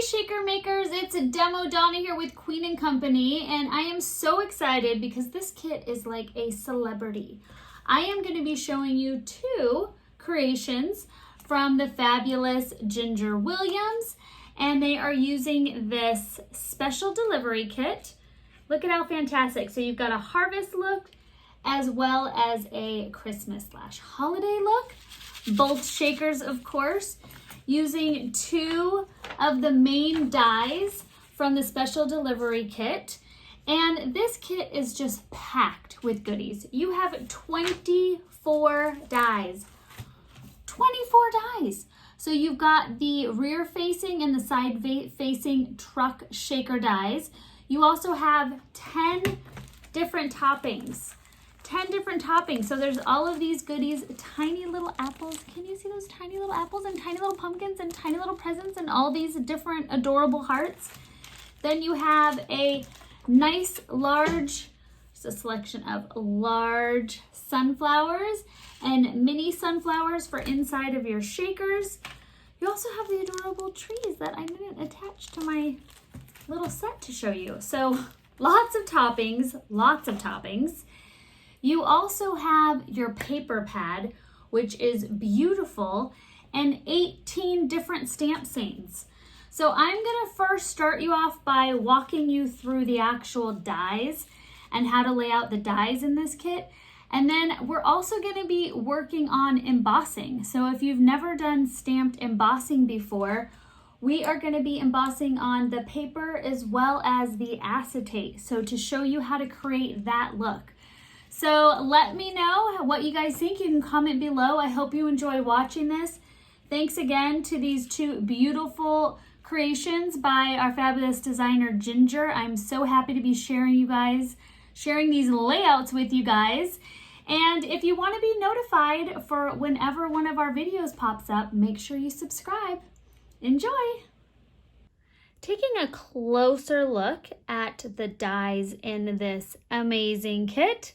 shaker makers, it's a demo Donna here with Queen & Company, and I am so excited because this kit is like a celebrity. I am going to be showing you two creations from the fabulous Ginger Williams, and they are using this special delivery kit. Look at how fantastic. So you've got a harvest look as well as a Christmas/holiday look. Both shakers, of course, using two of the main dies from the special delivery kit. And this kit is just packed with goodies. You have 24 dies. 24 dies. So you've got the rear facing and the side facing truck shaker dies. You also have 10 different toppings. 10 different toppings. So there's all of these goodies, tiny little apples. Can you see those tiny little apples and tiny little pumpkins and tiny little presents and all these different adorable hearts? Then you have a nice large, just a selection of large sunflowers and mini sunflowers for inside of your shakers. You also have the adorable trees that I didn't attach to my little set to show you. So lots of toppings, lots of toppings. You also have your paper pad, which is beautiful, and 18 different stamp scenes. So I'm gonna first start you off by walking you through the actual dies and how to lay out the dies in this kit. And then we're also gonna be working on embossing. So if you've never done stamped embossing before, we are gonna be embossing on the paper as well as the acetate. So to show you how to create that look. So let me know what you guys think. You can comment below. I hope you enjoy watching this. Thanks again to these two beautiful creations by our fabulous designer Ginger. I'm so happy to be sharing these layouts with you guys. And if you want to be notified for whenever one of our videos pops up, make sure you subscribe. Enjoy! Taking a closer look at the dies in this amazing kit,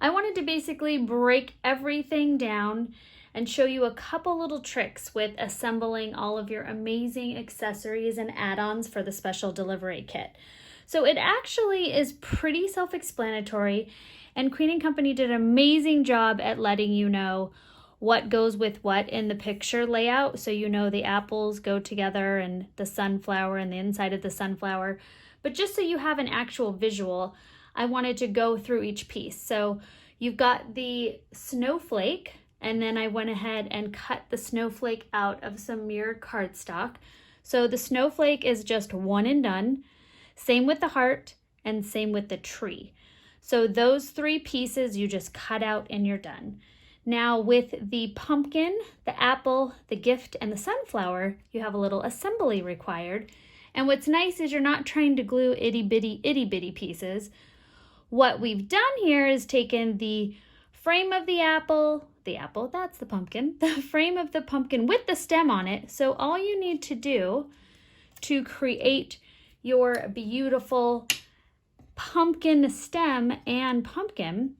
I wanted to basically break everything down and show you a couple little tricks with assembling all of your amazing accessories and add-ons for the special delivery kit. So it actually is pretty self-explanatory, and Queen & Company did an amazing job at letting you know what goes with what in the picture layout. So you know the apples go together and the sunflower and the inside of the sunflower. But just so you have an actual visual, I wanted to go through each piece. So you've got the snowflake, and then I went ahead and cut the snowflake out of some mirrored cardstock. So the snowflake is just one and done. Same with the heart and same with the tree. So those three pieces you just cut out and you're done. Now with the pumpkin, the apple, the gift, and the sunflower, you have a little assembly required. And what's nice is you're not trying to glue itty bitty pieces. What we've done here is taken the frame of the apple, that's the pumpkin, the frame of the pumpkin with the stem on it. So all you need to do to create your beautiful pumpkin stem and pumpkin,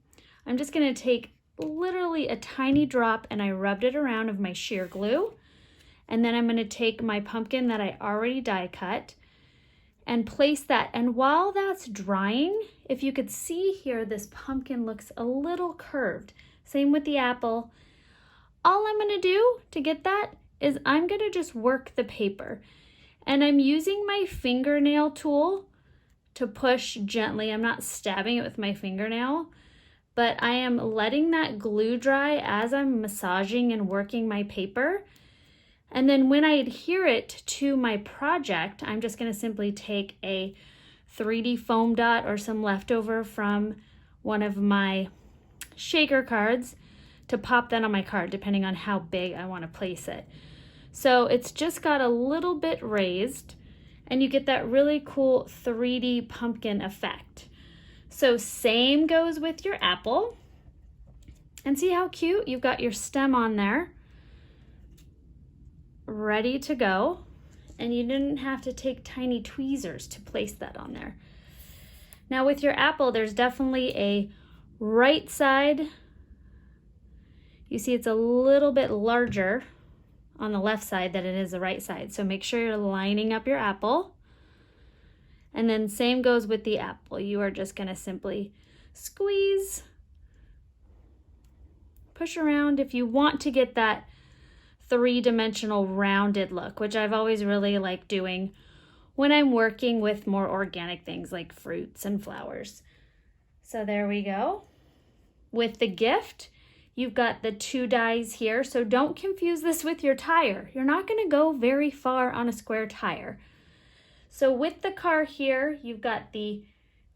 I'm just gonna take literally a tiny drop and I rubbed it around of my sheer glue. And then I'm gonna take my pumpkin that I already die cut and place that. And while that's drying, if you could see here, this pumpkin looks a little curved. Same with the apple. All I'm gonna do to get that is I'm gonna just work the paper. And I'm using my fingernail tool to push gently. I'm not stabbing it with my fingernail, but I am letting that glue dry as I'm massaging and working my paper. And then when I adhere it to my project, I'm just gonna simply take a 3D foam dot or some leftover from one of my shaker cards to pop that on my card, depending on how big I wanna place it. So it's just got a little bit raised, and you get that really cool 3D pumpkin effect. So same goes with your apple. And see how cute? You've got your stem on there, ready to go. And you didn't have to take tiny tweezers to place that on there. Now with your apple, there's definitely a right side. You see it's a little bit larger on the left side than it is the right side. So make sure you're lining up your apple. And then same goes with the apple. You are just going to simply squeeze, push around if you want to get that three-dimensional rounded look, which I've always really liked doing when I'm working with more organic things like fruits and flowers. So there we go. With the gift, you've got the two dies here, so don't confuse this with your tire. You're not going to go very far on a square tire. So with the car here, you've got the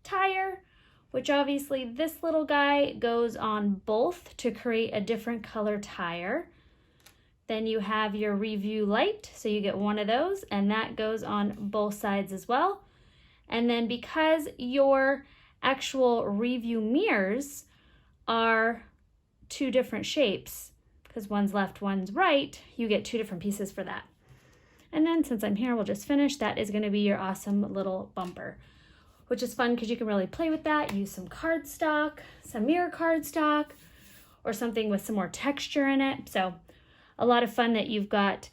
tire, which obviously this little guy goes on both to create a different color tire. Then you have your review light, so you get one of those, and that goes on both sides as well. And then because your actual review mirrors are two different shapes, because one's left, one's right, you get two different pieces for that. And then since I'm here, we'll just finish. That is going to be your awesome little bumper, which is fun because you can really play with that. Use some cardstock, some mirror cardstock, or something with some more texture in it. So a lot of fun that you've got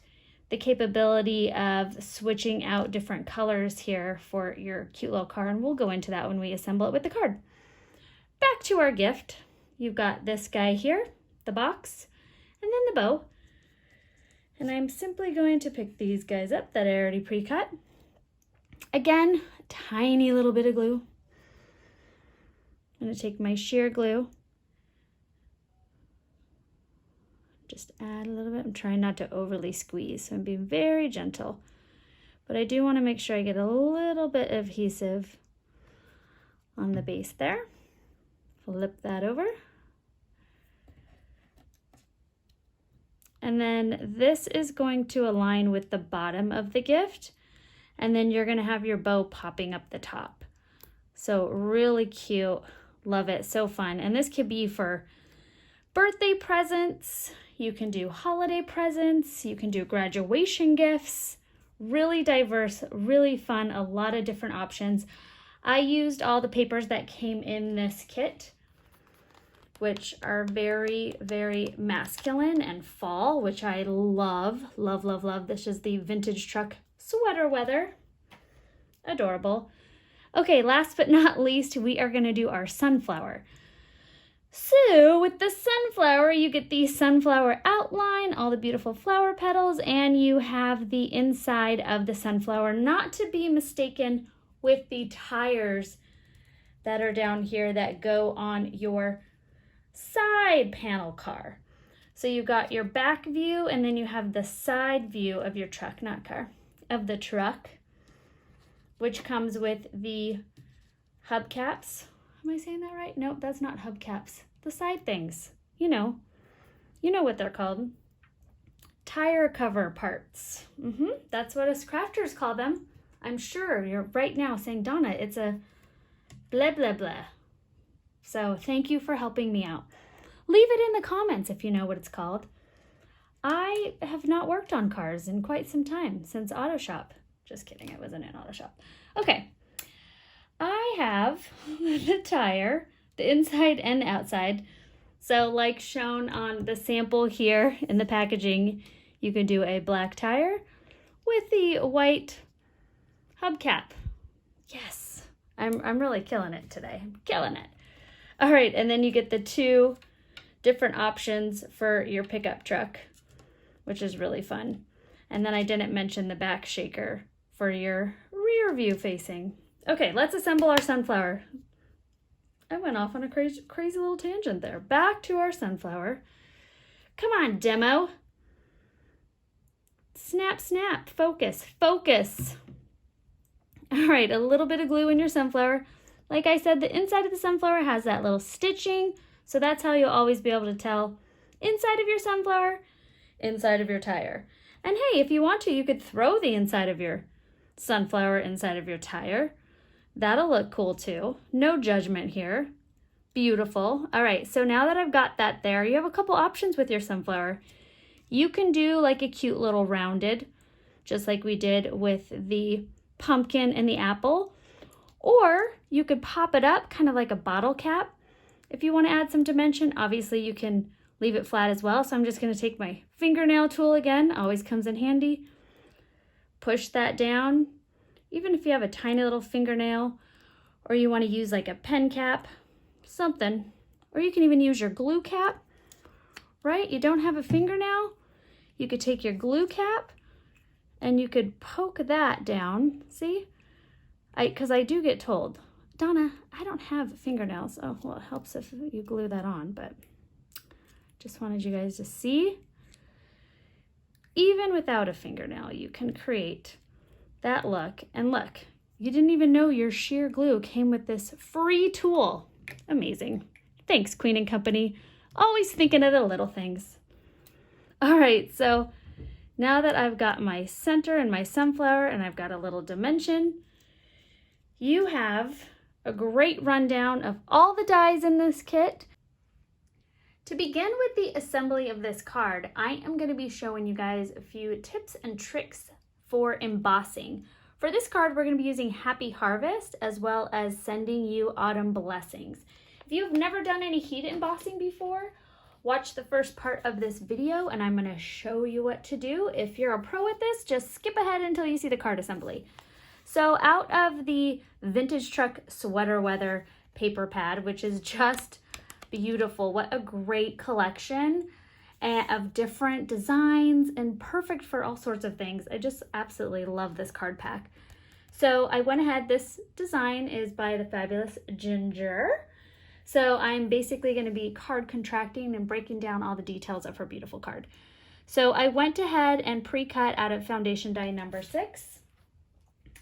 the capability of switching out different colors here for your cute little car, and we'll go into that when we assemble it with the card. Back to our gift. You've got this guy here, the box, and then the bow. And I'm simply going to pick these guys up that I already pre-cut. Again, tiny little bit of glue. I'm going to take my sheer glue. Just add a little bit. I'm trying not to overly squeeze, so I'm being very gentle. But I do want to make sure I get a little bit of adhesive on the base there. Flip that over. And then this is going to align with the bottom of the gift. And then you're going to have your bow popping up the top. So really cute. Love it. So fun. And this could be for birthday presents. You can do holiday presents. You can do graduation gifts. Really diverse, really fun. A lot of different options. I used all the papers that came in this kit, which are very, very masculine and fall, which I love, love, love, love. This is the Vintage Truck Sweater Weather. Adorable. Okay, last but not least, we are gonna do our sunflower. So with the sunflower, you get the sunflower outline, all the beautiful flower petals, and you have the inside of the sunflower, not to be mistaken with the tires that are down here that go on your side panel car. So you've got your back view, and then you have the side view of your truck, not car, of the truck, which comes with the hubcaps. Am I saying that right? Nope, that's not hubcaps. The side things. You know what they're called. Tire cover parts. That's what us crafters call them. I'm sure you're right now saying, Donna, it's a blah, blah, blah. So thank you for helping me out. Leave it in the comments if you know what it's called. I have not worked on cars in quite some time, since Auto Shop. Just kidding, I wasn't in Auto Shop. Okay, I have the tire, the inside and the outside. So like shown on the sample here in the packaging, you can do a black tire with the white hubcap. Yes, I'm really killing it today. I'm killing it. All right, and then you get the two different options for your pickup truck, which is really fun. And then I didn't mention the back shaker for your rear view facing. Okay, let's assemble our sunflower. I went off on a crazy little tangent there. Back to our sunflower. Come on, demo. Snap, snap, focus, focus. All right, a little bit of glue in your sunflower. Like I said, the inside of the sunflower has that little stitching, so that's how you'll always be able to tell inside of your sunflower, inside of your tire. And hey, if you want to, you could throw the inside of your sunflower inside of your tire. That'll look cool too. No judgment here. Beautiful. All right, so now that I've got that there, you have a couple options with your sunflower. You can do like a cute little rounded, just like we did with the pumpkin and the apple. Or you could pop it up kind of like a bottle cap. If you want to add some dimension, obviously you can leave it flat as well. So I'm just going to take my fingernail tool again, always comes in handy. Push that down. Even if you have a tiny little fingernail, or you want to use like a pen cap, something, or you can even use your glue cap, right? You don't have a fingernail, you could take your glue cap and you could poke that down. See? Because I do get told, Donna, I don't have fingernails. Oh, well, it helps if you glue that on, but just wanted you guys to see. Even without a fingernail, you can create that look. And look, you didn't even know your sheer glue came with this free tool. Amazing. Thanks, Queen & Company. Always thinking of the little things. All right, so now that I've got my center and my sunflower and I've got a little dimension, you have a great rundown of all the dies in this kit. To begin with the assembly of this card, I am going to be showing you guys a few tips and tricks for embossing. For this card, we're going to be using Happy Harvest as well as Sending You Autumn Blessings. If you've never done any heat embossing before, watch the first part of this video and I'm going to show you what to do. If you're a pro at this, just skip ahead until you see the card assembly. So out of the Vintage Truck Sweater Weather paper pad, which is just beautiful. What a great collection of different designs and perfect for all sorts of things. I just absolutely love this card pack. So I went ahead, this design is by the fabulous Ginger. So I'm basically going to be card contracting and breaking down all the details of her beautiful card. So I went ahead and pre-cut out of foundation die number 6,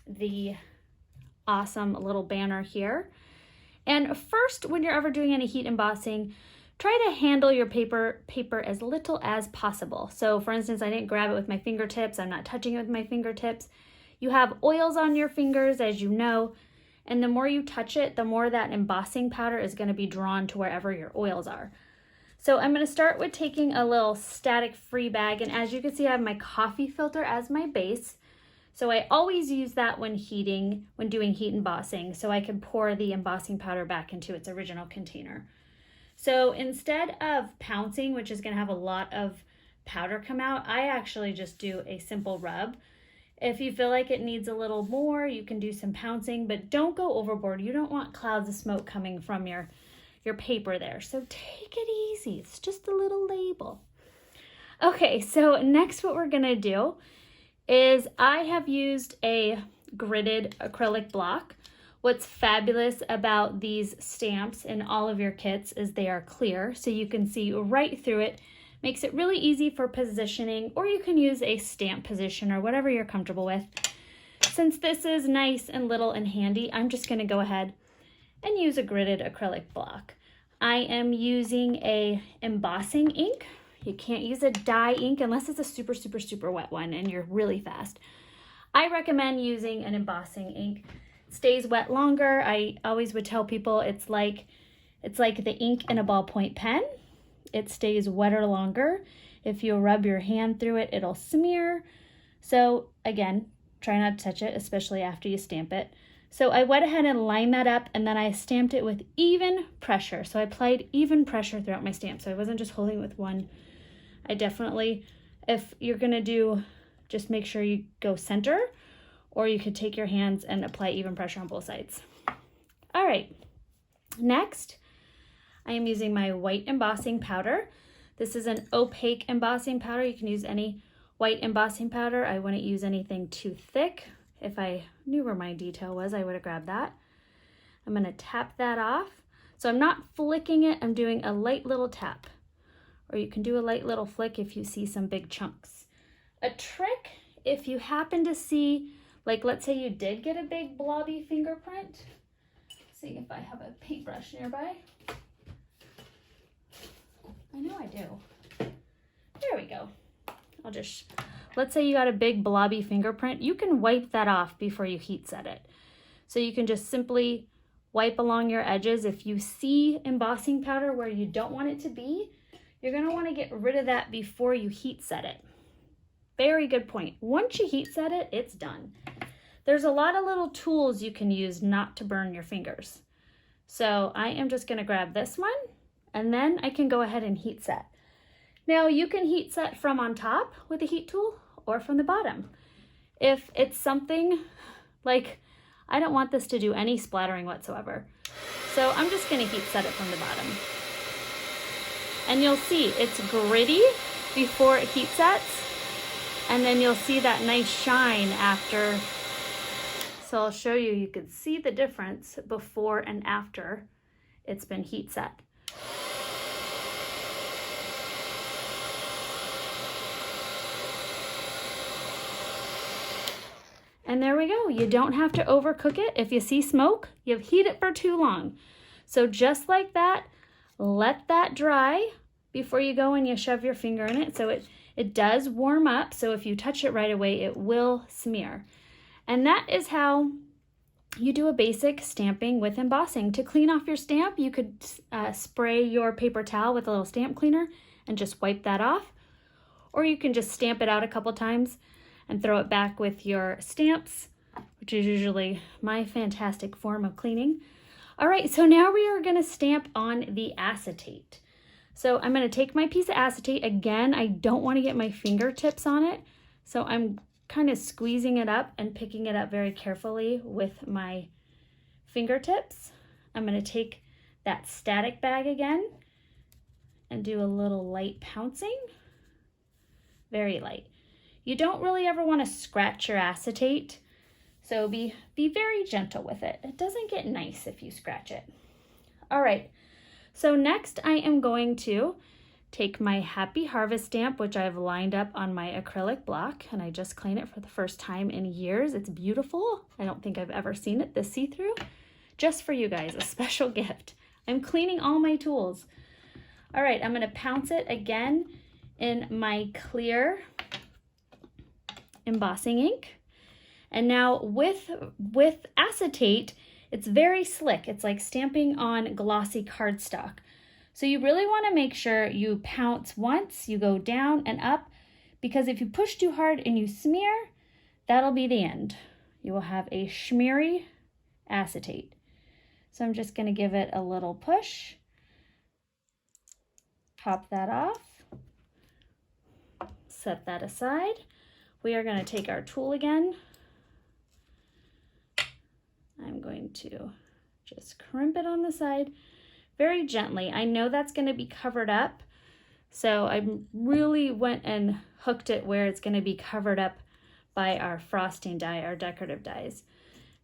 the awesome little banner here. And first, when you're ever doing any heat embossing, try to handle your paper as little as possible. So for instance, I didn't grab it with my fingertips. I'm not touching it with my fingertips. You have oils on your fingers, as you know, and the more you touch it, the more that embossing powder is going to be drawn to wherever your oils are. So I'm going to start with taking a little static free bag, and as you can see, I have my coffee filter as my base. So I always use that when doing heat embossing, so I can pour the embossing powder back into its original container. So instead of pouncing, which is going to have a lot of powder come out, I actually just do a simple rub. If you feel like it needs a little more, you can do some pouncing, but don't go overboard. You don't want clouds of smoke coming from your paper there. So take it easy. It's just a little label. Okay, so next what we're going to do is I have used a gridded acrylic block. What's fabulous about these stamps in all of your kits is they are clear, so you can see right through it. Makes it really easy for positioning, or you can use a stamp position or whatever you're comfortable with. Since this is nice and little and handy, I'm just going to go ahead and use a gridded acrylic block. I am using a embossing ink. You can't use a dye ink unless it's a super, super, super wet one and you're really fast. I recommend using an embossing ink. Stays wet longer. I always would tell people it's like the ink in a ballpoint pen. It stays wetter longer. If you rub your hand through it, it'll smear. So again, try not to touch it, especially after you stamp it. So I went ahead and lined that up, and then I stamped it with even pressure. So I applied even pressure throughout my stamp. So I wasn't just holding it with one. I definitely, if you're gonna do, just make sure you go center, or you could take your hands and apply even pressure on both sides. All right, next, I am using my white embossing powder. This is an opaque embossing powder. You can use any white embossing powder. I wouldn't use anything too thick. If I knew where my detail was, I would have grabbed that. I'm gonna tap that off. So I'm not flicking it, I'm doing a light little tap. Or you can do a light little flick if you see some big chunks. A trick, if you happen to see, like let's say you did get a big blobby fingerprint. See if I have a paintbrush nearby. I know I do. There we go. Let's say you got a big blobby fingerprint. You can wipe that off before you heat set it. So you can just simply wipe along your edges. If you see embossing powder where you don't want it to be, you're gonna wanna get rid of that before you heat set it. Very good point. Once you heat set it, it's done. There's a lot of little tools you can use not to burn your fingers. So I am just gonna grab this one, and then I can go ahead and heat set. Now you can heat set from on top with a heat tool or from the bottom. If it's something like, I don't want this to do any splattering whatsoever, so I'm just going to heat set it from the bottom. And you'll see it's gritty before it heat sets, and then you'll see that nice shine after. So I'll show you, you can see the difference before and after it's been heat set. And there we go. You don't have to overcook it. If you see smoke, you've heated it for too long. So just like that, let that dry before you go and you shove your finger in it. So it does warm up. So if you touch it right away, it will smear. And that is how you do a basic stamping with embossing. To clean off your stamp, you could spray your paper towel with a little stamp cleaner and just wipe that off. Or you can just stamp it out a couple times and throw it back with your stamps, which is usually my fantastic form of cleaning. All right, so now we are gonna stamp on the acetate. So I'm gonna take my piece of acetate. Again, I don't wanna get my fingertips on it, so I'm kind of squeezing it up and picking it up very carefully with my fingertips. I'm gonna take that static bag again and do a little light pouncing, very light. You don't really ever want to scratch your acetate, so be very gentle with it. It doesn't get nice if you scratch it. All right, so next I am going to take my Happy Harvest stamp, which I've lined up on my acrylic block, and I just cleaned it for the first time in years. It's beautiful. I don't think I've ever seen it this see-through. Just for you guys, a special gift. I'm cleaning all my tools. All right, I'm gonna pounce it again in my clear embossing ink. And now with acetate, it's very slick. It's like stamping on glossy cardstock. So you really want to make sure you pounce once, you go down and up, because if you push too hard and you smear, that'll be the end. You will have a smeary acetate. So I'm just going to give it a little push, pop that off, set that aside. We are going to take our tool again. I'm going to just crimp it on the side very gently. I know that's going to be covered up, so I really went and hooked it where it's going to be covered up by our frosting die, our decorative dies.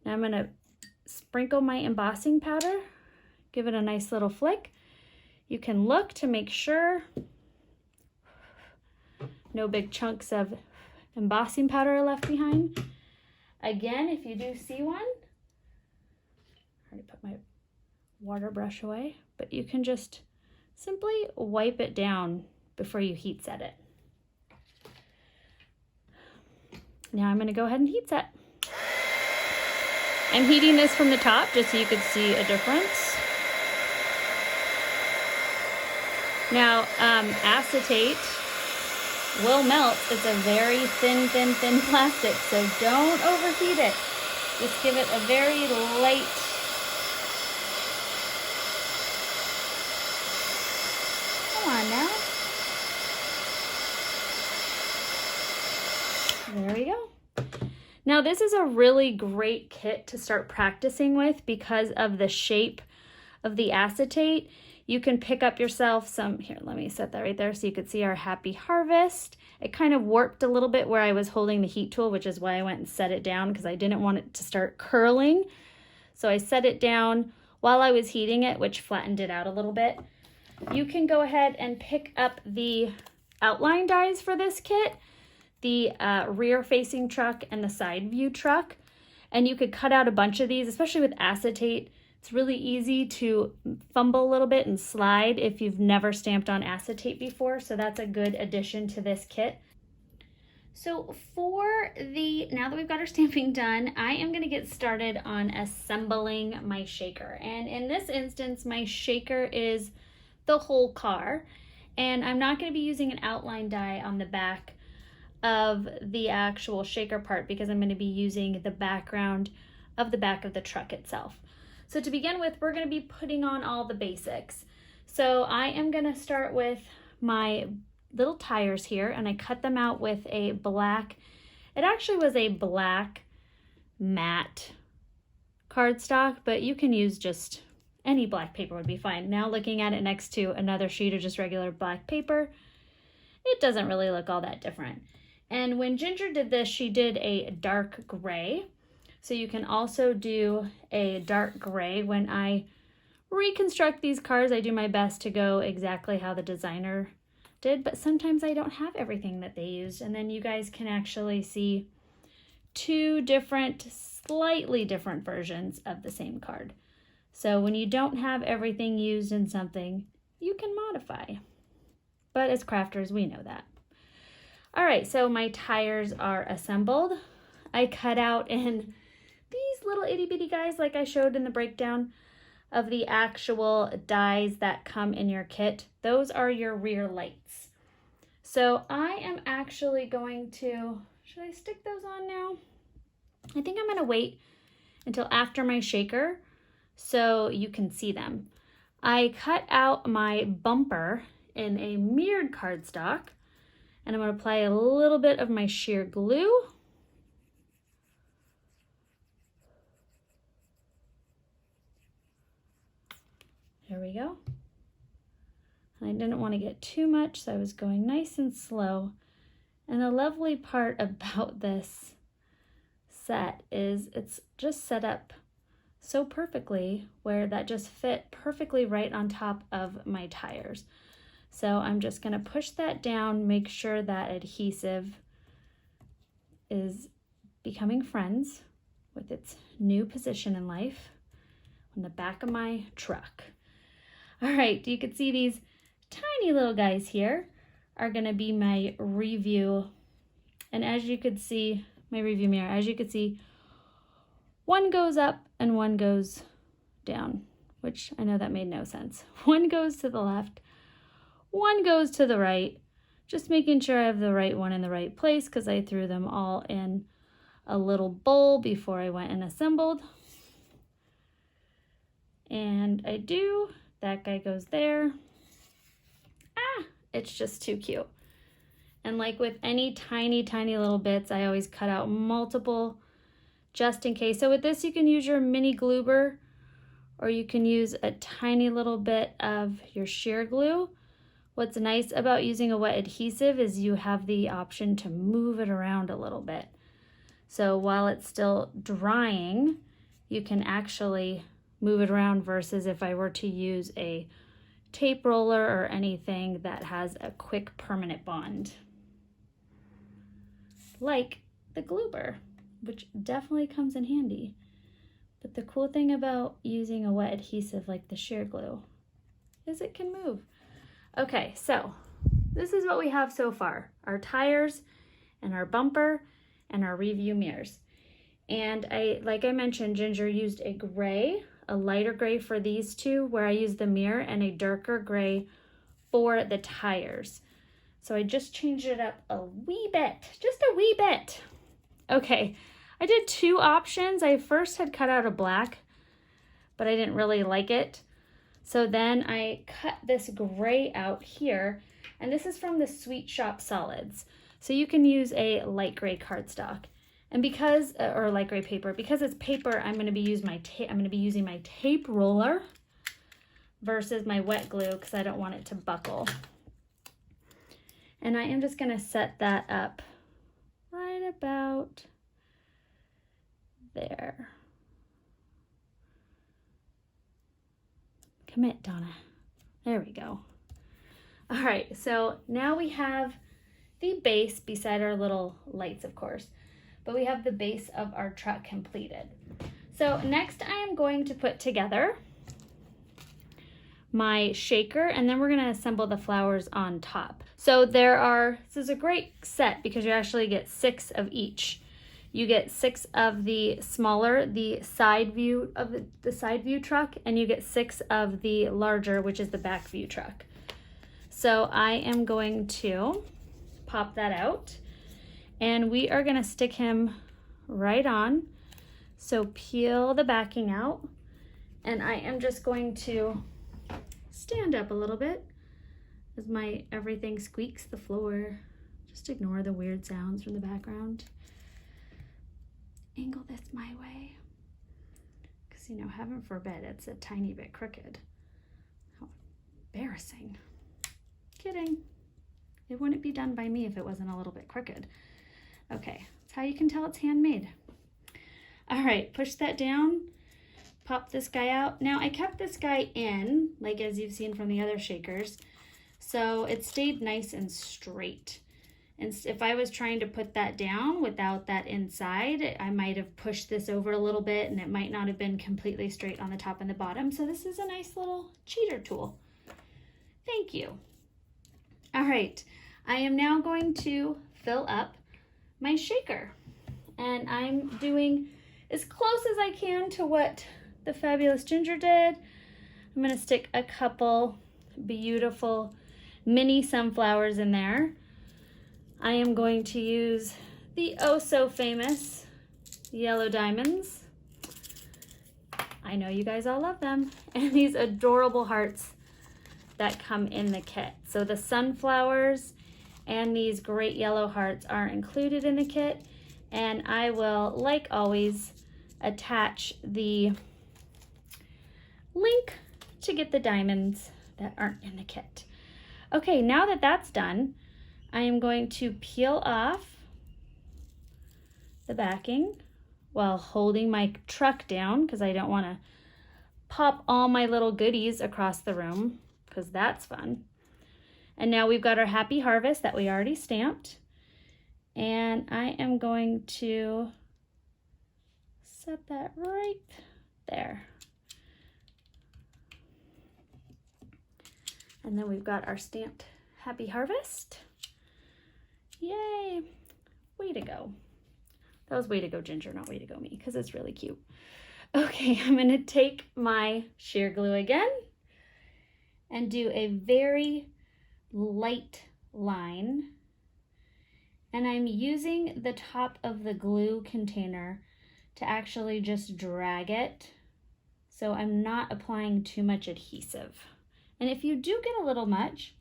Now I'm going to sprinkle my embossing powder, give it a nice little flick. You can look to make sure no big chunks of embossing powder are left behind. Again, if you do see one, I already put my water brush away, but you can just simply wipe it down before you heat set it. Now I'm going to go ahead and heat set. I'm heating this from the top just so you could see a difference. Now, acetate will melt. It's a very thin plastic, so don't overheat it. Just give it a very light come on now. There we go. Now this is a really great kit to start practicing with because of the shape of the acetate. You can pick up yourself some, here, let me set that right there so you could see our Happy Harvest. It kind of warped a little bit where I was holding the heat tool, which is why I went and set it down because I didn't want it to start curling. So I set it down while I was heating it, which flattened it out a little bit. You can go ahead and pick up the outline dies for this kit, the rear facing truck and the side view truck. And you could cut out a bunch of these, especially with acetate. It's really easy to fumble a little bit and slide if you've never stamped on acetate before, so that's a good addition to this kit. So now that we've got our stamping done, I am going to get started on assembling my shaker. And in this instance, my shaker is the whole car, and I'm not going to be using an outline die on the back of the actual shaker part because I'm going to be using the background of the back of the truck itself. So to begin with, we're going to be putting on all the basics. So I am going to start with my little tires here, and I cut them out with a black, it actually was a black matte cardstock, but you can use just any black paper would be fine. Now looking at it next to another sheet of just regular black paper, it doesn't really look all that different. And when Ginger did this, she did a dark gray. So you can also do a dark gray. When I reconstruct these cards, I do my best to go exactly how the designer did, but sometimes I don't have everything that they used. And then you guys can actually see two different, slightly different versions of the same card. So when you don't have everything used in something, you can modify. But as crafters, we know that. All right, so my tires are assembled. I cut out in these little itty bitty guys like I showed in the breakdown of the actual dies that come in your kit. Those are your rear lights. So I am actually going to, should I stick those on now? I think I'm gonna wait until after my shaker so you can see them. I cut out my bumper in a mirrored cardstock, and I'm gonna apply a little bit of my sheer glue. There we go. And I didn't want to get too much, so I was going nice and slow. And the lovely part about this set is it's just set up so perfectly where that just fit perfectly right on top of my tires. So I'm just going to push that down, make sure that adhesive is becoming friends with its new position in life on the back of my truck. All right, you can see these tiny little guys here are going to be my review. And as you could see, my review mirror, as you could see, one goes up and one goes down, which I know that made no sense. One goes to the left, one goes to the right, just making sure I have the right one in the right place because I threw them all in a little bowl before I went and assembled. And I do, that guy goes there. Ah, it's just too cute. And like with any tiny, tiny little bits, I always cut out multiple just in case. So with this, you can use your mini gluber, or you can use a tiny little bit of your sheer glue. What's nice about using a wet adhesive is you have the option to move it around a little bit. So while it's still drying, you can actually move it around versus if I were to use a tape roller or anything that has a quick permanent bond. Like the gluber, which definitely comes in handy. But the cool thing about using a wet adhesive like the sheer glue is it can move. Okay, so this is what we have so far. Our tires and our bumper and our review mirrors. And like I mentioned, Ginger used a gray, a lighter gray for these two, where I used the mirror, and a darker gray for the tires. So I just changed it up a wee bit, just a wee bit. Okay, I did two options. I first had cut out a black, but I didn't really like it. So then I cut this gray out here, and this is from the Sweet Shop Solids. So you can use a light gray cardstock. And because, or light gray paper, because it's paper, I'm going to be using my tape roller versus my wet glue because I don't want it to buckle. And I am just going to set that up right about there. Commit, Donna. There we go. All right, so now we have the base beside our little lights, of course. But we have the base of our truck completed. So next I am going to put together my shaker, and then we're going to assemble the flowers on top. So this is a great set because you actually get 6 of each. You get 6 of the smaller, the side view of the side view truck, and you get 6 of the larger, which is the back view truck. So I am going to pop that out. And we are going to stick him right on. So peel the backing out. And I am just going to stand up a little bit as my everything squeaks the floor. Just ignore the weird sounds from the background. Angle this my way. Because, you know, heaven forbid it's a tiny bit crooked. How embarrassing. Kidding. It wouldn't be done by me if it wasn't a little bit crooked. Okay, that's how you can tell it's handmade. All right, push that down. Pop this guy out. Now I kept this guy in, like as you've seen from the other shakers, so it stayed nice and straight. And if I was trying to put that down without that inside, I might have pushed this over a little bit and it might not have been completely straight on the top and the bottom. So this is a nice little cheater tool. Thank you. All right, I am now going to fill up my shaker. And I'm doing as close as I can to what the Fabulous Ginger did. I'm gonna stick a couple beautiful mini sunflowers in there. I am going to use the oh so famous yellow diamonds. I know you guys all love them. And these adorable hearts that come in the kit. So the sunflowers and these great yellow hearts are included in the kit. And I will, like always, attach the link to get the diamonds that aren't in the kit. Okay, now that that's done, I am going to peel off the backing while holding my truck down because I don't want to pop all my little goodies across the room because that's fun. And now we've got our Happy Harvest that we already stamped. And I am going to set that right there. And then we've got our stamped Happy Harvest. Yay, way to go. That was way to go Ginger, not way to go me, because it's really cute. Okay, I'm gonna take my sheer glue again and do a very light line. And I'm using the top of the glue container to actually just drag it. So I'm not applying too much adhesive. And if you do get a little much,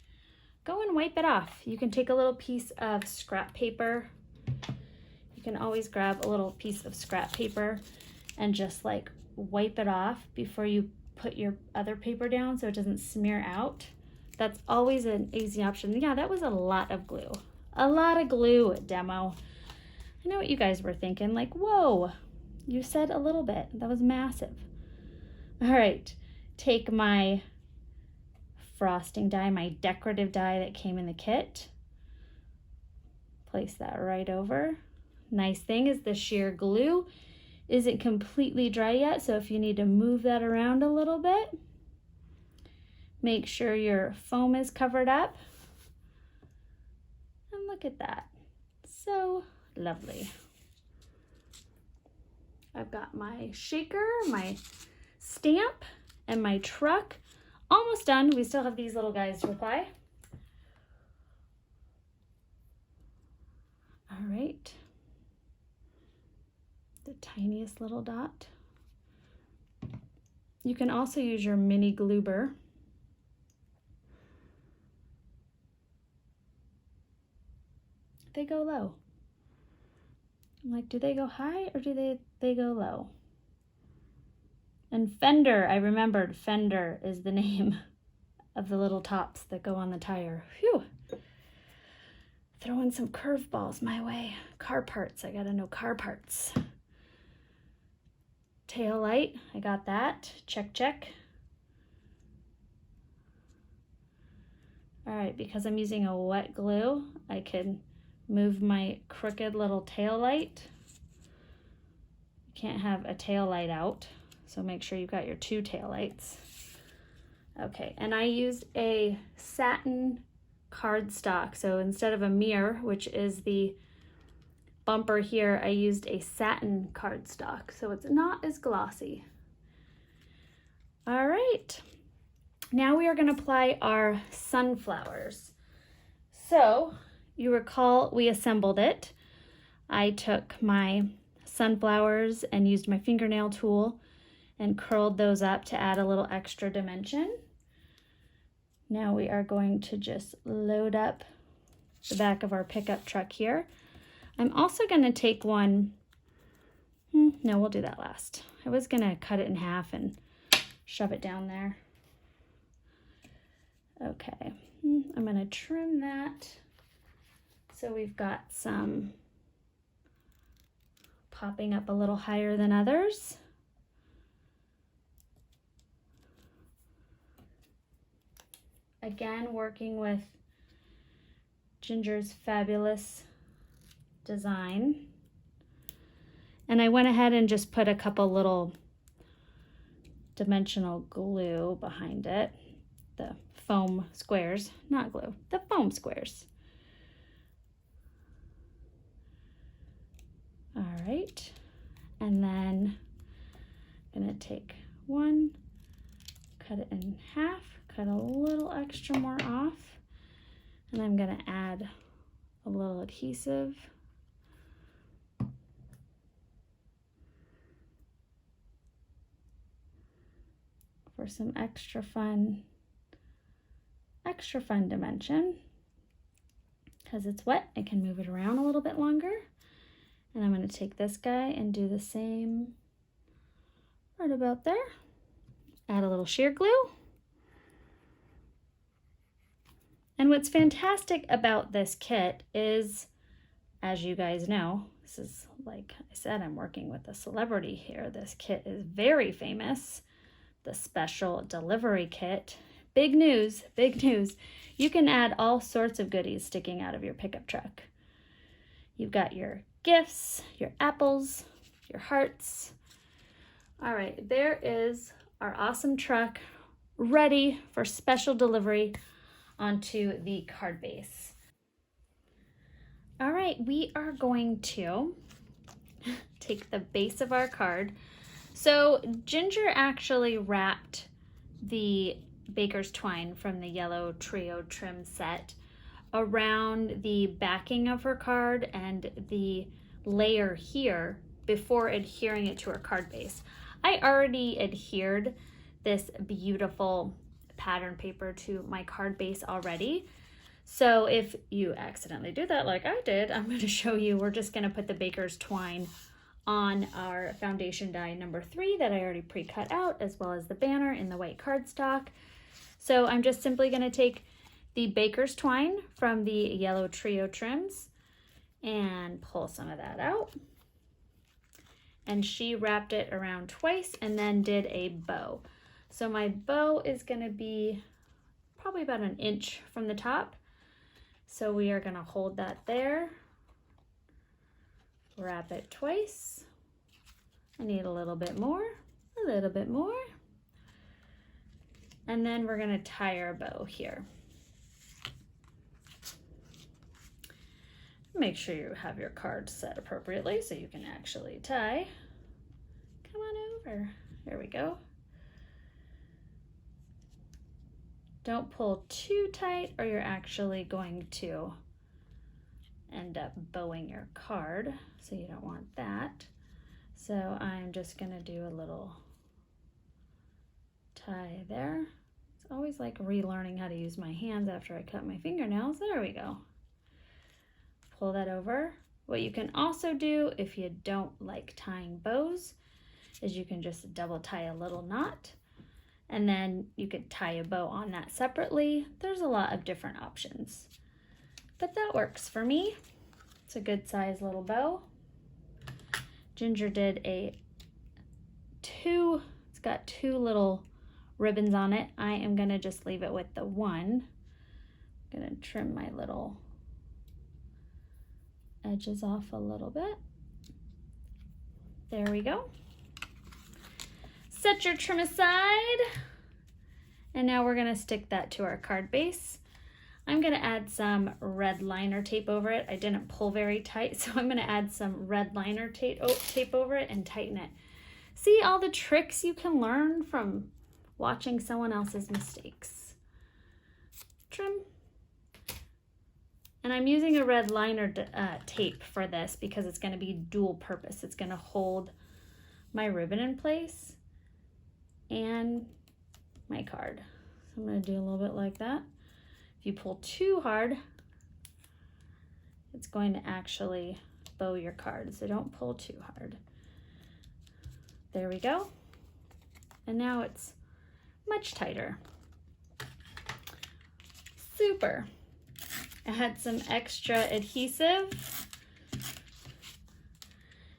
go and wipe it off. You can take a little piece of scrap paper. You can always grab a little piece of scrap paper and just like wipe it off before you put your other paper down so it doesn't smear out. That's always an easy option. Yeah, that was a lot of glue. A lot of glue, demo. I know what you guys were thinking, like, whoa, you said a little bit. That was massive. All right, take my frosting die, my decorative die that came in the kit. Place that right over. Nice thing is the sheer glue isn't completely dry yet, so if you need to move that around a little bit, make sure your foam is covered up. And look at that. So lovely. I've got my shaker, my stamp, and my truck almost done. We still have these little guys to apply. All right. The tiniest little dot. You can also use your mini glue. They go low. I'm like, do they go high or do they go low? And Fender, I remembered Fender is the name of the little tops that go on the tire. Phew. Throwing some curveballs my way. Car parts, I gotta know car parts. Tail light, I got that. Check, check. All right, because I'm using a wet glue, I can move my crooked little tail light. You can't have a tail light out, so make sure you've got your two tail lights. Okay, and I used a satin cardstock. So instead of a mirror, which is the bumper here, I used a satin cardstock, so it's not as glossy. All right, now we are going to apply our sunflowers. So you recall we assembled it. I took my sunflowers and used my fingernail tool and curled those up to add a little extra dimension. Now we are going to just load up the back of our pickup truck here. I'm also going to take one, no, we'll do that last. I was going to cut it in half and shove it down there. Okay, I'm going to trim that so we've got some popping up a little higher than others. Again, working with Ginger's fabulous design. And I went ahead and just put a couple little dimensional glue behind it. The foam squares, not glue, the foam squares. All right, and then I'm gonna take one, cut it in half, cut a little extra more off, and I'm gonna add a little adhesive. For some extra fun dimension. Because it's wet, I can move it around a little bit longer. And I'm going to take this guy and do the same right about there. Add a little sheer glue. And what's fantastic about this kit is, as you guys know, this is, like I said, I'm working with a celebrity here. This kit is very famous. The special delivery kit. Big news, big news. You can add all sorts of goodies sticking out of your pickup truck. You've got your gifts, your apples, your hearts. All right, there is our awesome truck ready for special delivery onto the card base. All right, we are going to take the base of our card. So Ginger actually wrapped the baker's twine from the yellow trio trim set around the backing of her card and the layer here before adhering it to her card base. I already adhered this beautiful pattern paper to my card base already. So if you accidentally do that like I did, I'm going to show you. We're just going to put the baker's twine on our foundation die number 3 that I already pre-cut out, as well as the banner in the white cardstock. So I'm just simply going to take the baker's twine from the yellow trio trims and pull some of that out. And she wrapped it around twice and then did a bow. So my bow is going to be probably about 1 inch from the top. So we are going to hold that there, wrap it twice. I need a little bit more, and then we're going to tie our bow here. Make sure you have your card set appropriately so you can actually tie. Come on over. There we go. Don't pull too tight or you're actually going to end up bowing your card, so you don't want that. So I'm just going to do a little tie there. It's always like relearning how to use my hands after I cut my fingernails. There we go. Pull that over. What you can also do if you don't like tying bows is you can just double tie a little knot, and then you could tie a bow on that separately. There's a lot of different options, but that works for me. It's a good size little bow. Ginger did it's got 2 little ribbons on it. I am gonna just leave it with the one. I'm gonna trim my little edges off a little bit. There we go. Set your trim aside. And now we're gonna stick that to our card base. I'm gonna add some red liner tape over it. I didn't pull very tight, so I'm gonna add some red liner tape over it and tighten it. See all the tricks you can learn from watching someone else's mistakes. Trim. And I'm using a red liner tape for this because it's gonna be dual purpose. It's gonna hold my ribbon in place and my card. So I'm going to do a little bit like that. If you pull too hard, it's going to actually bow your card, so don't pull too hard. There we go. And now it's much tighter. Super. I had some extra adhesive.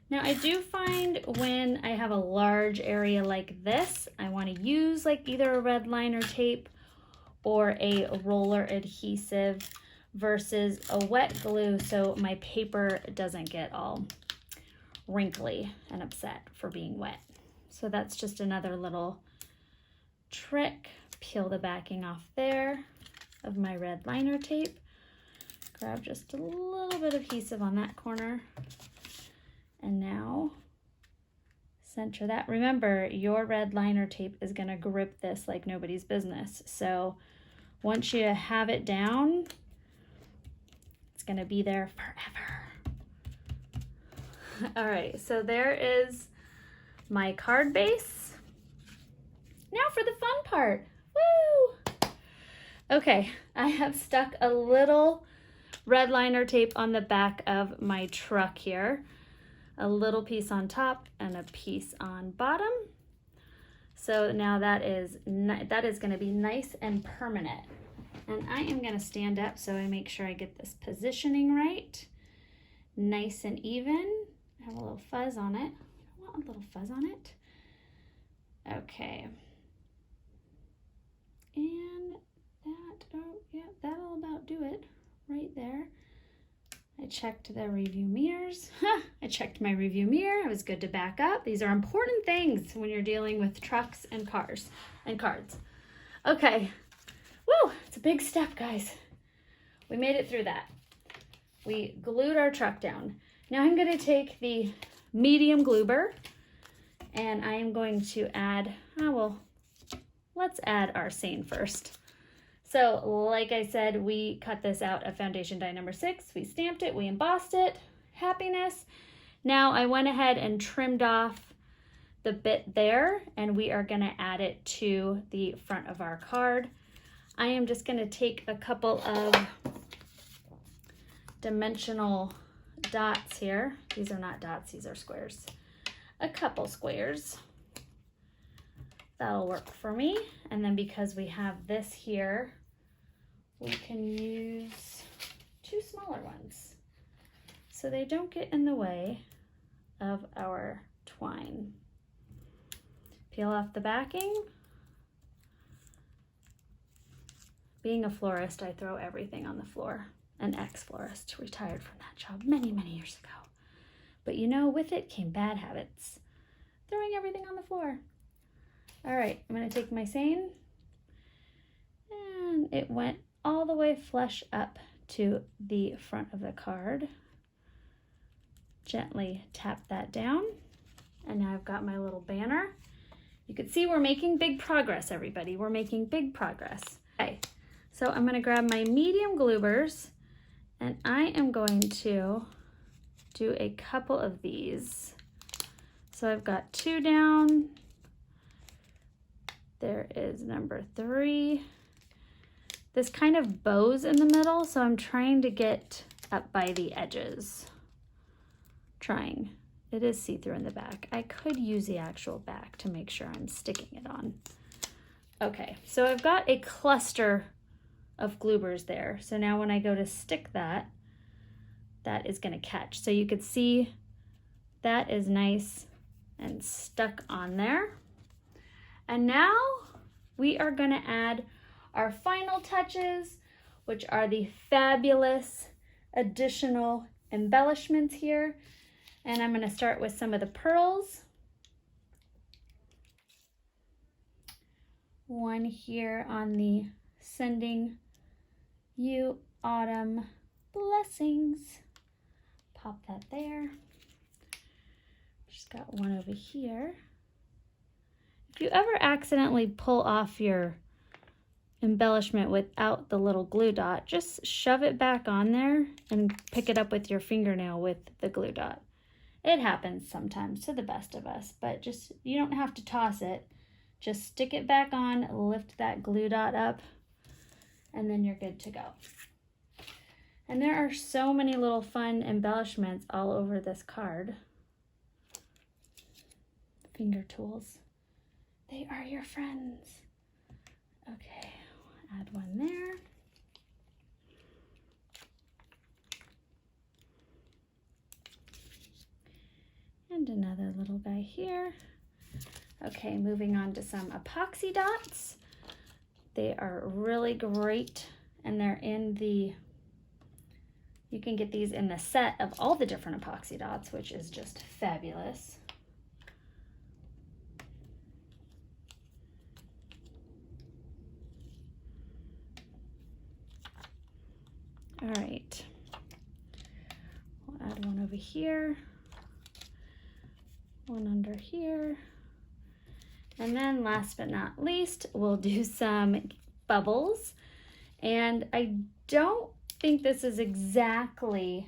Now I do find when I have a large area like this, I want to use like either a red liner tape or a roller adhesive versus a wet glue so my paper doesn't get all wrinkly and upset for being wet. So that's just another little trick. Peel the backing off there of my red liner tape. Grab just a little bit of adhesive on that corner. And now center that. Remember, your red liner tape is going to grip this like nobody's business. So once you have it down, it's going to be there forever. All right, so there is my card base. Now for the fun part. Woo! Okay, I have stuck a little red liner tape on the back of my truck here. A little piece on top and a piece on bottom. So now that is going to be nice and permanent. And I am going to stand up so I make sure I get this positioning right. Nice and even. I have a little fuzz on it. I want a little fuzz on it. Okay. And that, oh yeah, that'll about do it right there. I checked the review mirrors. I checked my review mirror. I was good to back up. These are important things when you're dealing with trucks and cars and cards. Okay. Woo, it's a big step, guys. We made it through that. We glued our truck down. Now I'm going to take the medium glue burr and I am going to add, let's add our stain first. So like I said, we cut this out of foundation die number 6. We stamped it, we embossed it, happiness. Now I went ahead and trimmed off the bit there and we are gonna add it to the front of our card. I am just gonna take a couple of dimensional dots here. These are not dots, these are squares. A couple squares. That'll work for me. And then because we have this here, we can use 2 smaller ones so they don't get in the way of our twine. Peel off the backing. Being a florist, I throw everything on the floor. An ex-florist, retired from that job many, many years ago. But you know, with it came bad habits. Throwing everything on the floor. All right, I'm gonna take my seine and it went all the way flush up to the front of the card. Gently tap that down. And now I've got my little banner. You can see we're making big progress, everybody. We're making big progress. Okay, so I'm gonna grab my medium glue burrs and I am going to do a couple of these. So I've got 2 down. There is number 3. This kind of bows in the middle, so I'm trying to get up by the edges. Trying. It is see-through in the back. I could use the actual back to make sure I'm sticking it on. Okay, so I've got a cluster of glue burrs there. So now when I go to stick that, that is gonna catch. So you could see that is nice and stuck on there. And now we are gonna add our final touches, which are the fabulous additional embellishments here. And I'm gonna start with some of the pearls. One here on the sending you autumn blessings. Pop that there. Just got one over here. If you ever accidentally pull off your embellishment without the little glue dot, just shove it back on there and pick it up with your fingernail with the glue dot. It happens sometimes to the best of us, but just, you don't have to toss it. Just stick it back on, lift that glue dot up, and then you're good to go. And there are so many little fun embellishments all over this card. Finger tools. They are your friends. Okay, we'll add one there. And another little guy here. Okay, moving on to some epoxy dots. They are really great, and they're in the, you can get these in the set of all the different epoxy dots, which is just fabulous. All right, we'll add one over here, one under here. And then last but not least, we'll do some bubbles. And I don't think this is exactly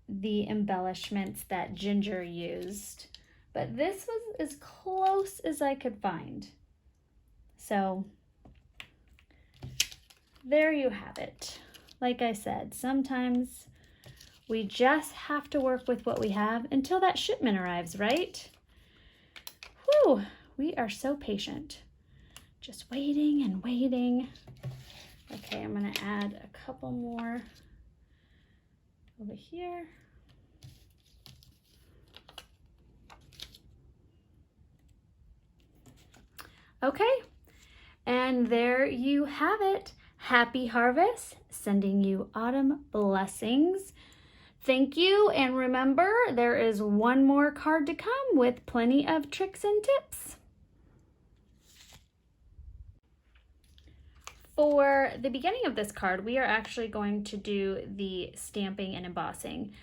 the embellishments that Ginger used, but this was as close as I could find. So there you have it. Like I said, sometimes we just have to work with what we have until that shipment arrives, right? Whew, we are so patient. Just waiting and waiting. Okay, I'm gonna add a couple more over here. Okay, and there you have it. Happy harvest, sending you autumn blessings. Thank you, and remember, there is one more card to come with plenty of tricks and tips. For the beginning of this card, we are actually going to do the stamping and embossing.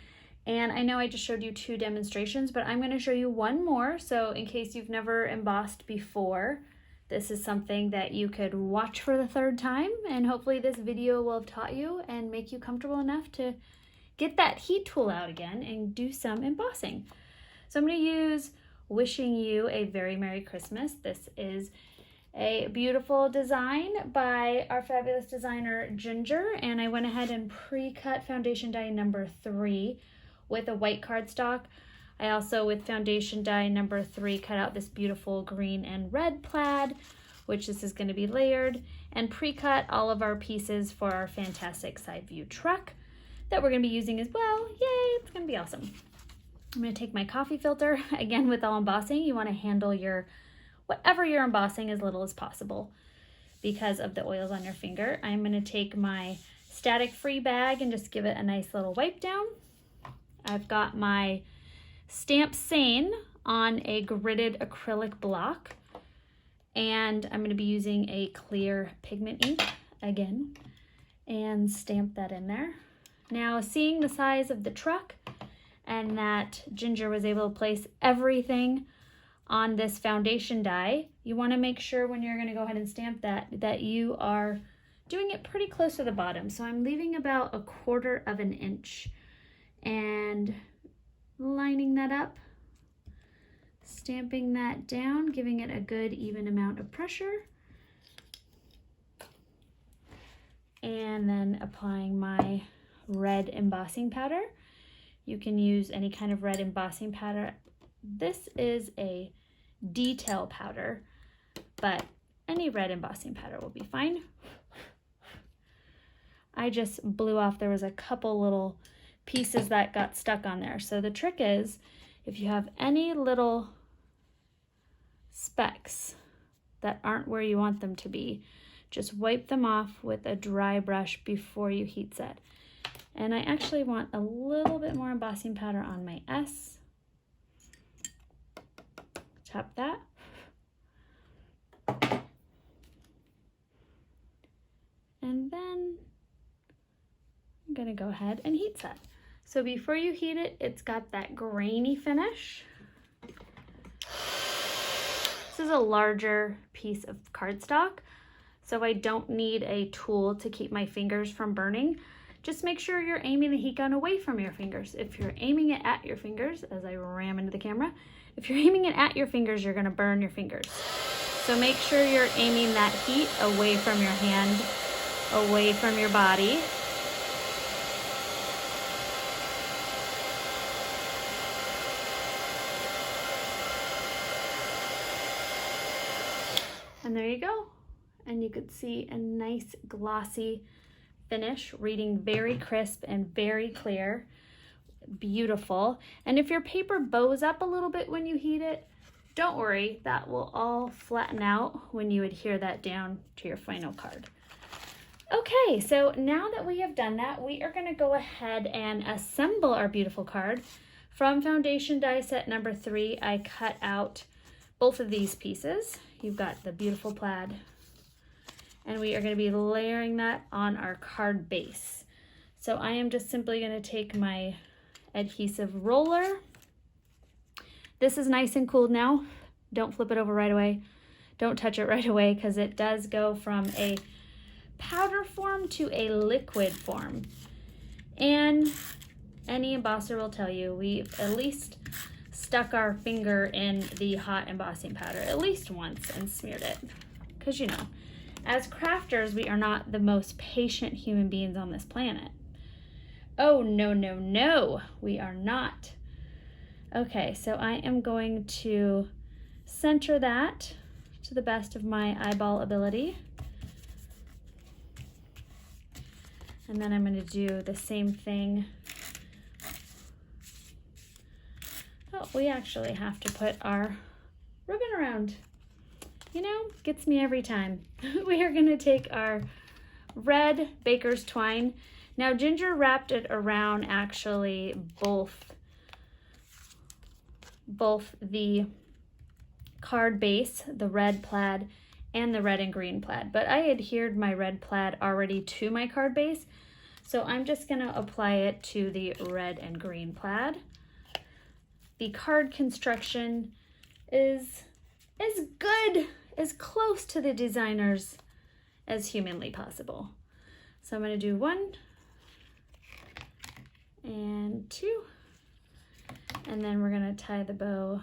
And I know I just showed you 2 demonstrations, but I'm going to show you one more. So in case you've never embossed before, this is something that you could watch for the 3rd time, and hopefully this video will have taught you and make you comfortable enough to get that heat tool out again and do some embossing. So I'm going to use Wishing You a Very Merry Christmas. This is a beautiful design by our fabulous designer Ginger, and I went ahead and pre-cut foundation die number 3 with a white cardstock. I also, with foundation die number 3, cut out this beautiful green and red plaid, which this is going to be layered, and pre-cut all of our pieces for our fantastic side view truck that we're going to be using as well. Yay, it's going to be awesome. I'm going to take my coffee filter. Again, with all embossing, you want to handle your whatever you're embossing as little as possible because of the oils on your finger. I'm going to take my static free bag and just give it a nice little wipe down. I've got my Stamp Sane on a gridded acrylic block, and I'm going to be using a clear pigment ink again and stamp that in there. Now, seeing the size of the truck and that Ginger was able to place everything on this foundation die, you want to make sure when you're going to go ahead and stamp that you are doing it pretty close to the bottom. So I'm leaving about 1/4 of an inch and lining that up, stamping that down, giving it a good even amount of pressure, and then applying my red embossing powder. You can use any kind of red embossing powder. This is a detail powder, but any red embossing powder will be fine. I just blew off, there was a couple little pieces that got stuck on there. So the trick is, if you have any little specks that aren't where you want them to be, just wipe them off with a dry brush before you heat set. And I actually want a little bit more embossing powder on my S. Tap that. And then I'm gonna go ahead and heat set. So before you heat it, it's got that grainy finish. This is a larger piece of cardstock, so I don't need a tool to keep my fingers from burning. Just make sure you're aiming the heat gun away from your fingers. If you're aiming it at your fingers, as I ram into the camera, If you're aiming it at your fingers, you're gonna burn your fingers. So make sure you're aiming that heat away from your hand, away from your body. And there you go. And you could see a nice glossy finish, reading very crisp and very clear. Beautiful. And if your paper bows up a little bit when you heat it, don't worry, that will all flatten out when you adhere that down to your final card. Okay, so now that we have done that, we are going to go ahead and assemble our beautiful card. From foundation die set number 3, I cut out both of these pieces. You've got the beautiful plaid, and we are going to be layering that on our card base. So I am just simply going to take my adhesive roller. This is nice and cooled now. Don't flip it over right away. Don't touch it right away because it does go from a powder form to a liquid form. And any embosser will tell you we've at least stuck our finger in the hot embossing powder at least once and smeared it. Because, you know, as crafters, we are not the most patient human beings on this planet. Oh, no, no, no, we are not. Okay, so I am going to center that to the best of my eyeball ability. And then I'm going to do the same thing. Oh, we actually have to put our ribbon around. You know, gets me every time. We are going to take our red baker's twine. Now, Ginger wrapped it around actually both the card base, the red plaid, and the red and green plaid. But I adhered my red plaid already to my card base, so I'm just going to apply it to the red and green plaid. The card construction is as good, as close to the designers as humanly possible. So I'm going to do 1 and 2, and then we're going to tie the bow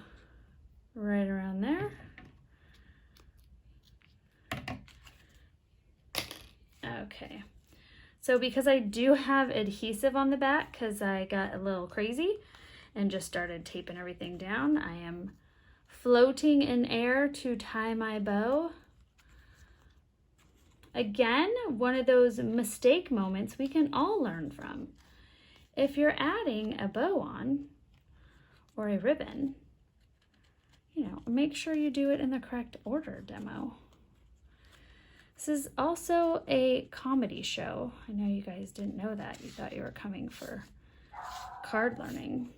right around there. Okay, so because I do have adhesive on the back, because I got a little crazy and just started taping everything down, I am floating in air to tie my bow. Again, one of those mistake moments we can all learn from. If you're adding a bow on or a ribbon, you know, make sure you do it in the correct order, demo. This is also a comedy show. I know you guys didn't know that. You thought you were coming for card learning.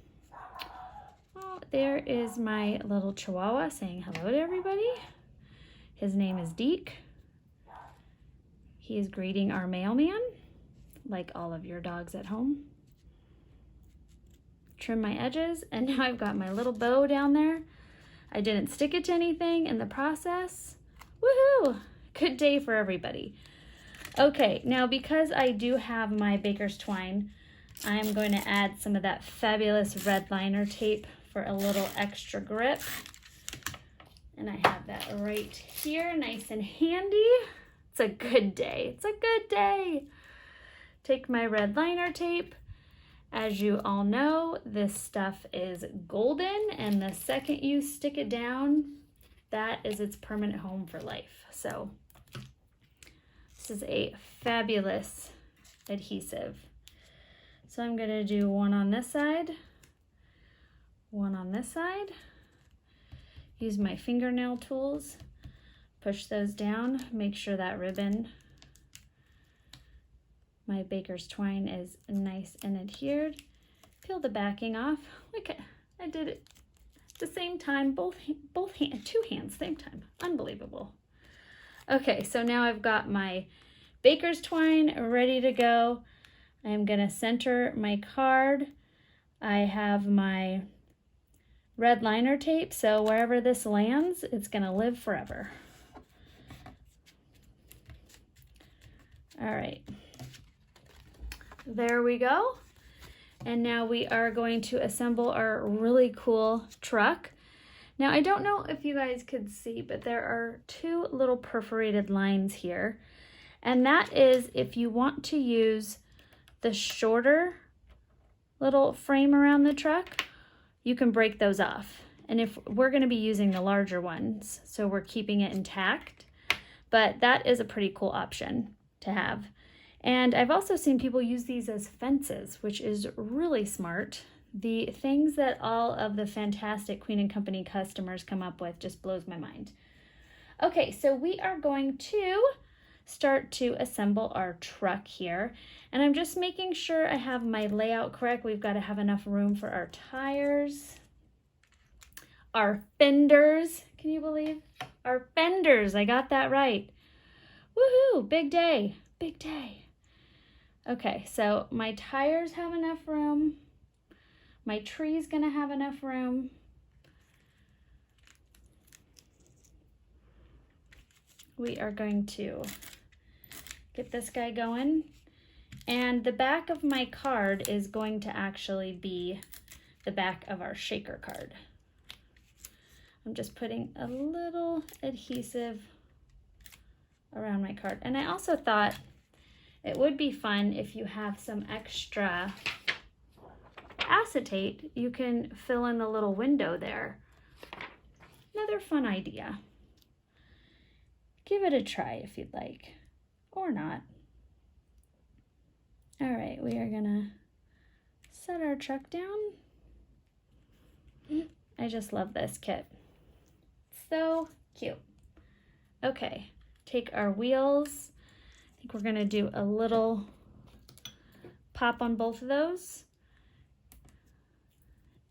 Well, there is my little chihuahua saying hello to everybody. His name is Deke. He is greeting our mailman, like all of your dogs at home. Trim my edges, and now I've got my little bow down there. I didn't stick it to anything in the process. Woohoo! Good day for everybody. Okay, now because I do have my baker's twine, I'm going to add some of that fabulous red liner tape for a little extra grip. And I have that right here, nice and handy. It's a good day. It's a good day. Take my red liner tape. As you all know, this stuff is golden, and the second you stick it down, that is its permanent home for life. So this is a fabulous adhesive. So I'm going to do 1 on this side, 1 on this side. Use my fingernail tools, push those down, make sure that ribbon, my baker's twine, is nice and adhered. Peel the backing off. Look, I did it at the same time, two hands, same time. Unbelievable. Okay, so now I've got my baker's twine ready to go. I'm gonna center my card. I have my red liner tape, so wherever this lands, it's gonna live forever. All right. There we go. And now we are going to assemble our really cool truck. Now, I don't know if you guys could see, but there are two little perforated lines here. And that is if you want to use the shorter little frame around the truck, you can break those off. And if we're going to be using the larger ones, so we're keeping it intact, but that is a pretty cool option to have. And I've also seen people use these as fences, which is really smart. The things that all of the fantastic Queen & Company customers come up with just blows my mind. Okay, so we are going to start to assemble our truck here. And I'm just making sure I have my layout correct. We've got to have enough room for our tires, our fenders. Can you believe? Our fenders, I got that right. Woohoo, big day, big day. Okay, so my tires have enough room. My tree's gonna have enough room. We are going to get this guy going. And the back of my card is going to actually be the back of our shaker card. I'm just putting a little adhesive around my card. And I also thought it would be fun if you have some extra acetate, you can fill in the little window there. Another fun idea. Give it a try if you'd like, or not. All right, we are gonna set our truck down. I just love this kit. So cute. Okay, take our wheels. I think we're gonna do a little pop on both of those.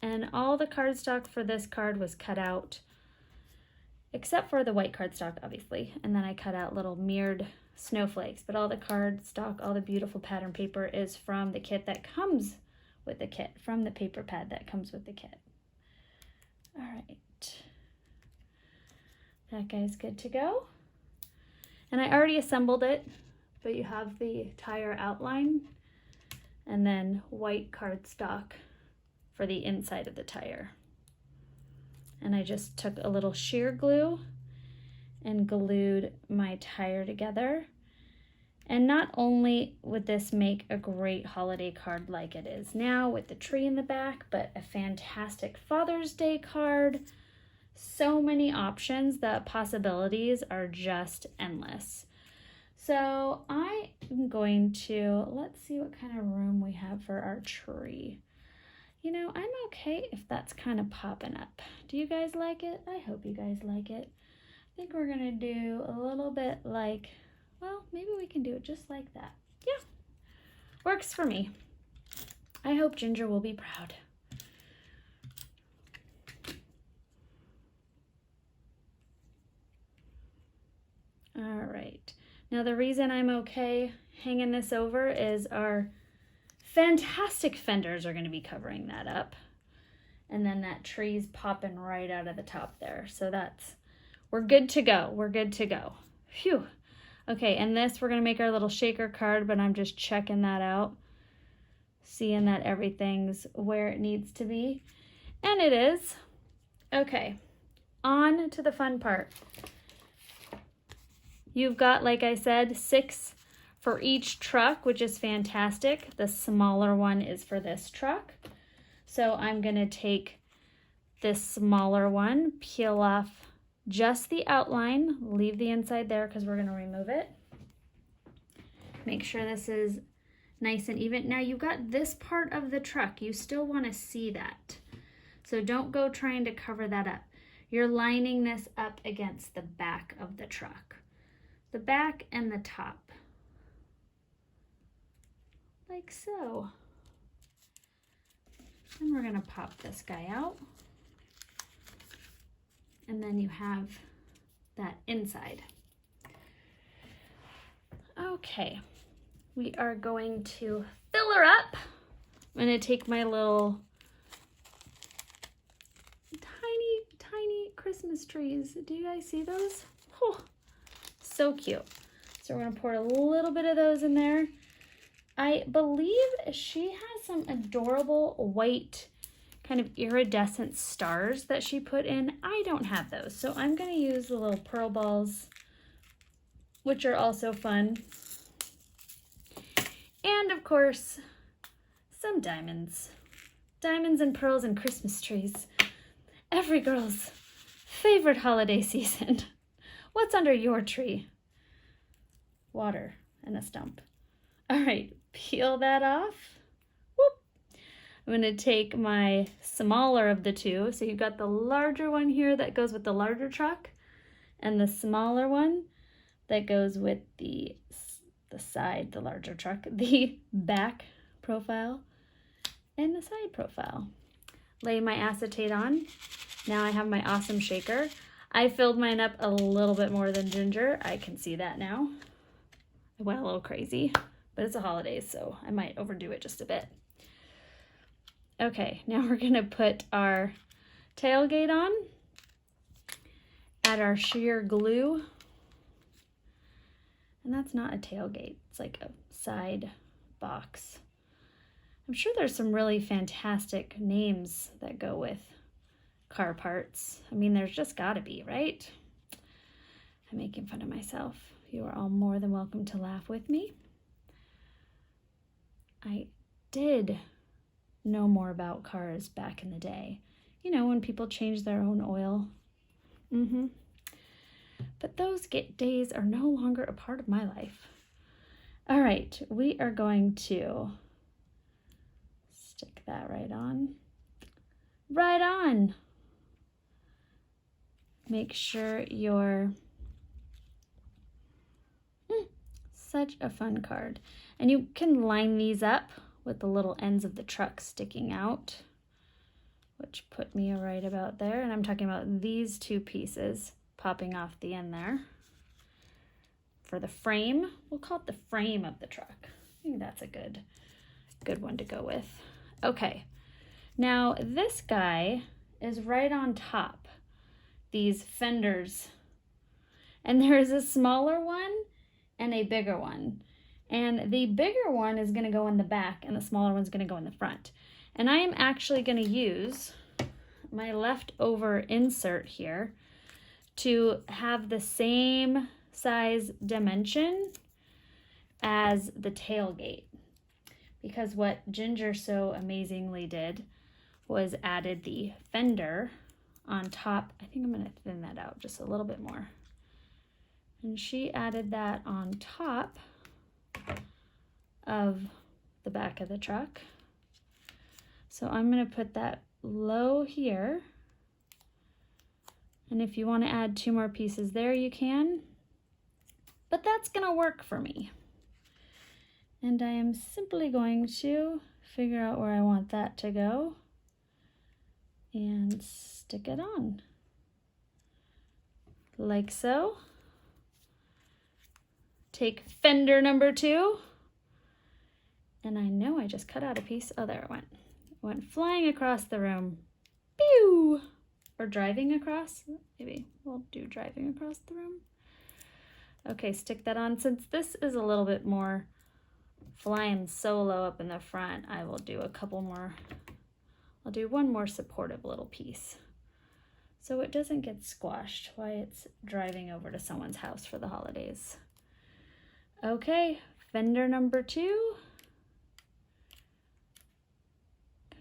And all the cardstock for this card was cut out, except for the white cardstock, obviously. And then I cut out little mirrored snowflakes, but all the cardstock, all the beautiful pattern paper is from the kit that comes with the kit, from the paper pad that comes with the kit. All right, that guy's good to go. And I already assembled it, but you have the tire outline and then white cardstock for the inside of the tire. And I just took a little shear glue and glued my tire together. And not only would this make a great holiday card like it is now with the tree in the back, but a fantastic Father's Day card. So many options, the possibilities are just endless. So I am going to, let's see what kind of room we have for our tree. You know, I'm okay if that's kind of popping up. Do you guys like it? I hope you guys like it. I think we're gonna do a little bit like, well, maybe we can do it just like that. Yeah, works for me. I hope Ginger will be proud. All right, now the reason I'm okay hanging this over is our fantastic fenders are going to be covering that up. And then that tree's popping right out of the top there. So we're good to go. We're good to go. Phew. Okay, and this, we're going to make our little shaker card, but I'm just checking that out, seeing that everything's where it needs to be. And it is. Okay, on to the fun part. You've got, like I said, 6 for each truck, which is fantastic. The smaller one is for this truck. So I'm gonna take this smaller one, peel off just the outline, leave the inside there because we're gonna remove it. Make sure this is nice and even. Now you've got this part of the truck, you still wanna see that. So don't go trying to cover that up. You're lining this up against the back of the truck. The back and the top. Like so. And we're gonna pop this guy out. And then you have that inside. Okay, we are going to fill her up. I'm gonna take my little tiny Christmas trees. Do you guys see those? Oh, so cute. So we're gonna pour a little bit of those in there. I believe she has some adorable white kind of iridescent stars that she put in. I I don't have those, so I'm going to use the little pearl balls, which are also fun. And of course, some diamonds. Diamonds and pearls and Christmas trees. Every girl's favorite holiday season. What's under your tree? Water and a stump. All right, peel that off. Whoop. I'm going to take my smaller of the two. So you've got the larger one here that goes with the larger truck, and the smaller one that goes with the side, the larger truck, the back profile and the side profile. Lay my acetate on. Now I have my awesome shaker. I filled mine up a little bit more than Ginger. I can see that now. I went a little crazy, but it's a holiday, so I might overdo it just a bit. Okay, now we're gonna put our tailgate on, add our sheer glue, and that's not a tailgate, it's like a side box. I'm sure there's some really fantastic names that go with car parts. I mean, there's just gotta be, right? I'm making fun of myself. You are all more than welcome to laugh with me. I did know more about cars back in the day. You know, when people changed their own oil. But those days are no longer a part of my life. All right, we are going to stick that right on. Right on. Make sure you're such a fun card. And you can line these up with the little ends of the truck sticking out, which put me right about there. And I'm talking about these two pieces popping off the end there. For the frame, we'll call it the frame of the truck. I think that's a good one to go with. Okay, now this guy is right on top, these fenders. And there's a smaller one and a bigger one. And the bigger one is gonna go in the back and the smaller one's gonna go in the front. And I am actually gonna use my leftover insert here to have the same size dimension as the tailgate. Because what Ginger so amazingly did was added the fender on top. I think I'm gonna thin that out just a little bit more. And she added that on top of the back of the truck. So I'm gonna put that low here. And if you wanna add 2 more pieces there, you can. But that's gonna work for me. And I am simply going to figure out where I want that to go and stick it on. Like so. Take fender number 2. And I know I just cut out a piece. Oh, there it went. It went flying across the room. Pew! Or driving across. Maybe we'll do driving across the room. Okay, stick that on. Since this is a little bit more flying solo up in the front, I will do a couple more. I'll do one more supportive little piece so it doesn't get squashed while it's driving over to someone's house for the holidays. Okay, fender number 2.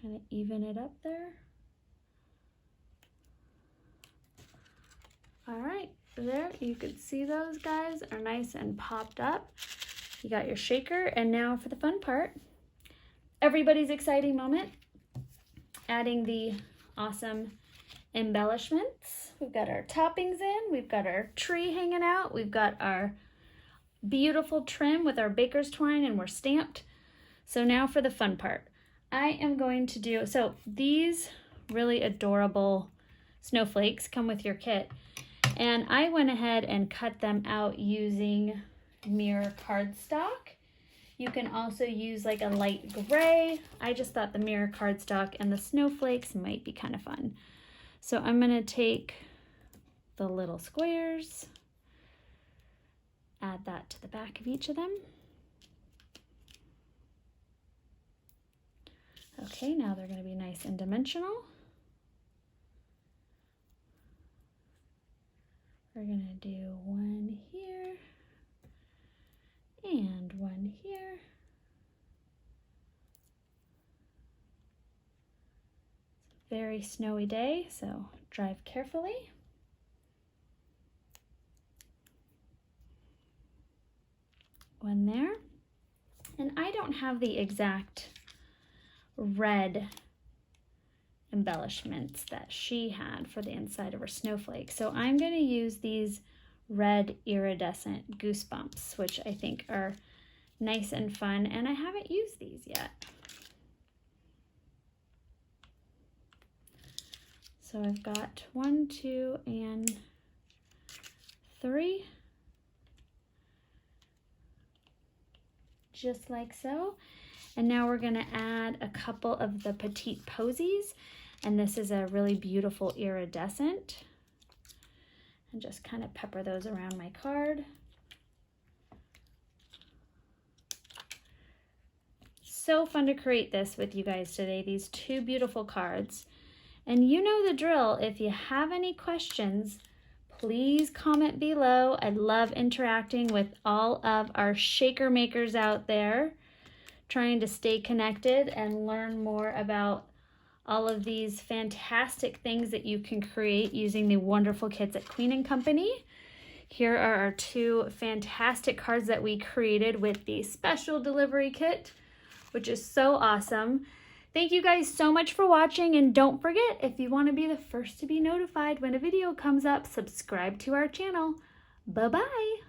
Kind of even it up there. All right, there, you can see those guys are nice and popped up. You got your shaker, and now for the fun part, everybody's exciting moment, adding the awesome embellishments. We've got our toppings in, we've got our tree hanging out, we've got our beautiful trim with our baker's twine, and we're stamped. So now for the fun part. I am going to do, so these really adorable snowflakes come with your kit, and I went ahead and cut them out using mirror cardstock. You can also use like a light gray. I just thought the mirror cardstock and the snowflakes might be kind of fun. So I'm gonna take the little squares, add that to the back of each of them. Okay, now they're gonna be nice and dimensional. We're gonna do one here and one here. It's a very snowy day, so drive carefully. One there. And I don't have the exact red embellishments that she had for the inside of her snowflake. So I'm going to use these red iridescent goosebumps, which I think are nice and fun, and I haven't used these yet. So I've got 1, 2, and 3, just like so. And now we're gonna add a couple of the petite posies, and this is a really beautiful iridescent, and just kind of pepper those around my card. So fun to create this with you guys today, these 2 beautiful cards. And you know the drill. If you have any questions, please comment below. I love interacting with all of our shaker makers out there, trying to stay connected and learn more about all of these fantastic things that you can create using the wonderful kits at Queen & Company. Here are our 2 fantastic cards that we created with the special delivery kit, which is so awesome. Thank you guys so much for watching, and don't forget, if you want to be the first to be notified when a video comes up, subscribe to our channel. Bye-bye.